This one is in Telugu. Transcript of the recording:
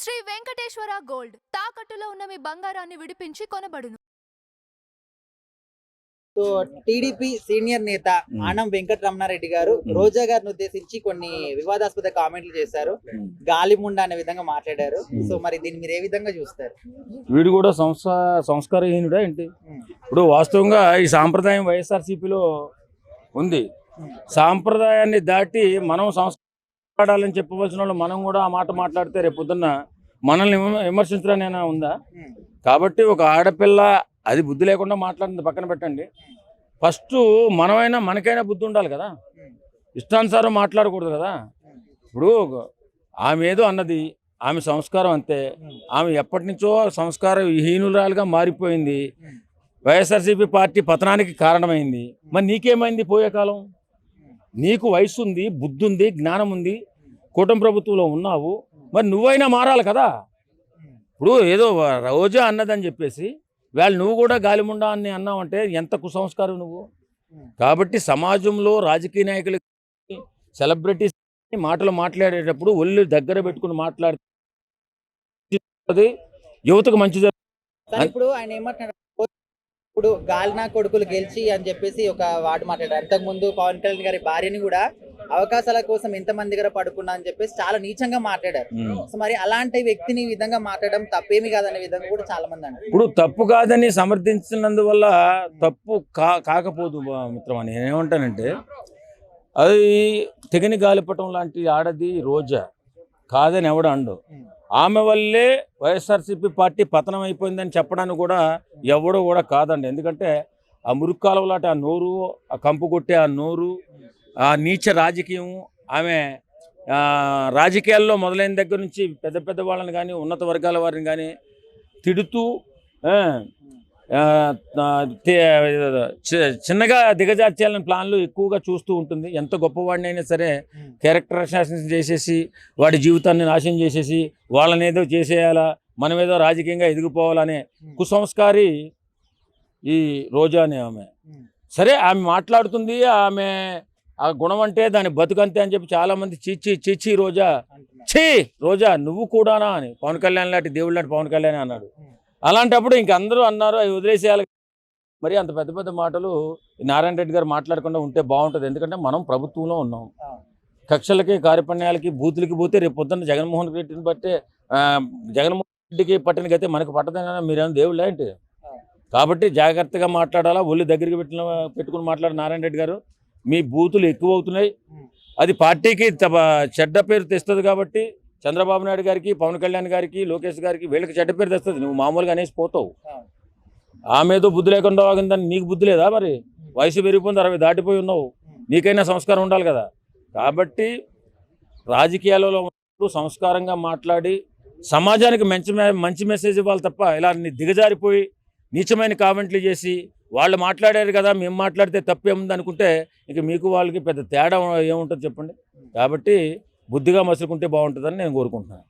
శ్రీ వెంకటేశ్వర గోల్డ్ తాకట్టులో ఉన్న మీ బంగారాన్ని విడిపించి కొనబడును. సో టీడీపీ సీనియర్ నేత ఆనం వెంకటరమణారెడ్డి గారు రోజా గారిని ఉద్దేశించి కొన్ని వివాదాస్పద కామెంట్లు చేశారు. గాలిముండ అనే విధంగా మాట్లాడారు. సో మరి దీన్ని మీరు ఏ విధంగా చూస్తారు? వీడు కూడా సంస్కారహీనుడా ఏంటి? ఇప్పుడు వాస్తవంగా ఈ సాంప్రదాయం వైఎస్ఆర్సీపీలో ఉంది. సాంప్రదాయాన్ని దాటి మనం సంస్కారాలని చెప్పవలసిన వాళ్ళు మనం కూడా ఆ మాట మాట్లాడితే రేపు పొద్దున్న మనల్ని విమర్శించడానైనా ఉందా? కాబట్టి ఒక ఆడపిల్ల అది బుద్ధి లేకుండా మాట్లాడింది పక్కన పెట్టండి. ఫస్ట్ మనకైనా బుద్ధి ఉండాలి కదా. ఇష్టానుసారం మాట్లాడకూడదు కదా. ఇప్పుడు ఆమె ఏదో అన్నది, ఆమె సంస్కారం అంతే. ఆమె ఎప్పటి నుంచో సంస్కార విహీనురాలుగా మారిపోయింది. వైఎస్ఆర్సీపీ పార్టీ పతనానికి కారణమైంది. మరి నీకేమైంది? పోయే కాలం నీకు వయసు ఉంది, బుద్ధి ఉంది, జ్ఞానం ఉంది, కూటమి ప్రభుత్వంలో ఉన్నావు. మరి నువ్వైనా మారాలి కదా. ఇప్పుడు ఏదో రోజా అన్నదని చెప్పేసి వాళ్ళు నువ్వు కూడా గాలిముండా అని అన్నావంటే ఎంత కుసంస్కారం నువ్వు. కాబట్టి సమాజంలో రాజకీయ నాయకులు సెలబ్రిటీస్ మాటలు మాట్లాడేటప్పుడు ఒళ్ళు దగ్గర పెట్టుకుని మాట్లాడితే యువతకు మంచి జరుగుతుంది. ఇప్పుడు ఆయన ఏమంటున్నారు, ఇప్పుడు గాలినా కొడుకులు గెలిచి అని చెప్పేసి ఒక వాడు మాట్లాడారు. అంతకుముందు పవన్ కళ్యాణ్ గారి భార్యని కూడా అవకాశాల కోసం ఎంతమంది దగ్గర పడుకున్నా అని చెప్పేసి చాలా నీచంగా మాట్లాడారు. సో మరి అలాంటి వ్యక్తిని ఈ విధంగా మాట్లాడడం తప్పేమి కాదనే విధంగా కూడా చాలా మంది అంటారు. ఇప్పుడు తప్పు కాదని సమర్థించినందువల్ల తప్పు కాకపోదు మిత్రమా. నేనేమంటానంటే అది తెగని గాలిపటం లాంటి ఆడది రోజా కాదని ఎవడు అండు. ఆమె వల్లే వైఎస్ఆర్సీపీ పార్టీ పతనం అయిపోయిందని చెప్పడానికి కూడా ఎవడో కూడా కాదండి. ఎందుకంటే ఆ మురుక్కాలవ లాంటి ఆ నోరు, ఆ కంపు కొట్టే ఆ నోరు, ఆ నీచ రాజకీయం, ఆమె రాజకీయాల్లో మొదలైన దగ్గర నుంచి పెద్ద పెద్ద వాళ్ళని కానీ ఉన్నత వర్గాల వారిని కానీ తిడుతూ చిన్నగా దిగజార్చాలని ప్లాన్లు ఎక్కువగా చూస్తూ ఉంటుంది. ఎంత గొప్పవాడిని అయినా సరే క్యారెక్టర్ అసాసినేషన్ చేసేసి వాడి జీవితాన్ని నాశనం చేసేసి వాళ్ళని ఏదో చేసేయాలా, మనమేదో రాజకీయంగా ఎదిగిపోవాలనే కుసంస్కారి ఈ రోజా అనే ఆమె. సరే ఆమె మాట్లాడుతుంది, ఆమె ఆ గుణం అంటే దాని బతుకంతే అని చెప్పి చాలామంది చీచి రోజా నువ్వు కూడానా అని పవన్ కళ్యాణ్ లాంటి దేవుడు లాంటి పవన్ కళ్యాణ్ అన్నాడు. అలాంటప్పుడు ఇంకందరూ అన్నారు అవి వదిలేసేయాలి. మరి అంత పెద్ద పెద్ద మాటలు నారాయణ రెడ్డి గారు మాట్లాడకుండా ఉంటే బాగుంటుంది. ఎందుకంటే మనం ప్రభుత్వంలో ఉన్నాం. కక్షలకి, కార్యపణ్యాలకి, బూతులకి పోతే రేపు పొద్దున్న జగన్మోహన్ రెడ్డిని బట్టే జగన్మోహన్ రెడ్డికి పట్టిన గతే మనకు పట్టదైనా మీరేమో దేవుళ్ళ ఏంటి? కాబట్టి జాగ్రత్తగా మాట్లాడాలా. ఒళ్ళు దగ్గరికి పెట్టుకుని మాట్లాడే నారాయణ రెడ్డి గారు, మీ బూతులు ఎక్కువ అవుతున్నాయి. అది పార్టీకి చెడ్డ పేరు తెస్తుంది. కాబట్టి చంద్రబాబు నాయుడు గారికి, పవన్ కళ్యాణ్ గారికి, లోకేష్ గారికి వీళ్ళకి చెడ్డ పేరు తెస్తుంది. నువ్వు మామూలుగా అనేసి పోతావు. ఆమెదో బుద్ధి లేకుండా వాగిందని నీకు బుద్ధి లేదా? మరి వయసు పెరిగిపోయింది, 60 దాటిపోయి ఉన్నావు, నీకైనా సంస్కారం ఉండాలి కదా. కాబట్టి రాజకీయాలలో ఉన్నప్పుడు సంస్కారంగా మాట్లాడి సమాజానికి మంచి మెసేజ్ ఇవ్వాలి తప్ప ఇలా దిగజారిపోయి నీచమైన కామెంట్లు చేసి వాళ్ళు మాట్లాడారు కదా మేము మాట్లాడితే తప్పేముంది అనుకుంటే ఇక మీకు వాళ్ళకి పెద్ద తేడా ఏముంటుంది చెప్పండి. కాబట్టి బుద్ధిగా మసులుకుంటే బాగుంటుందని నేను కోరుకుంటున్నాను.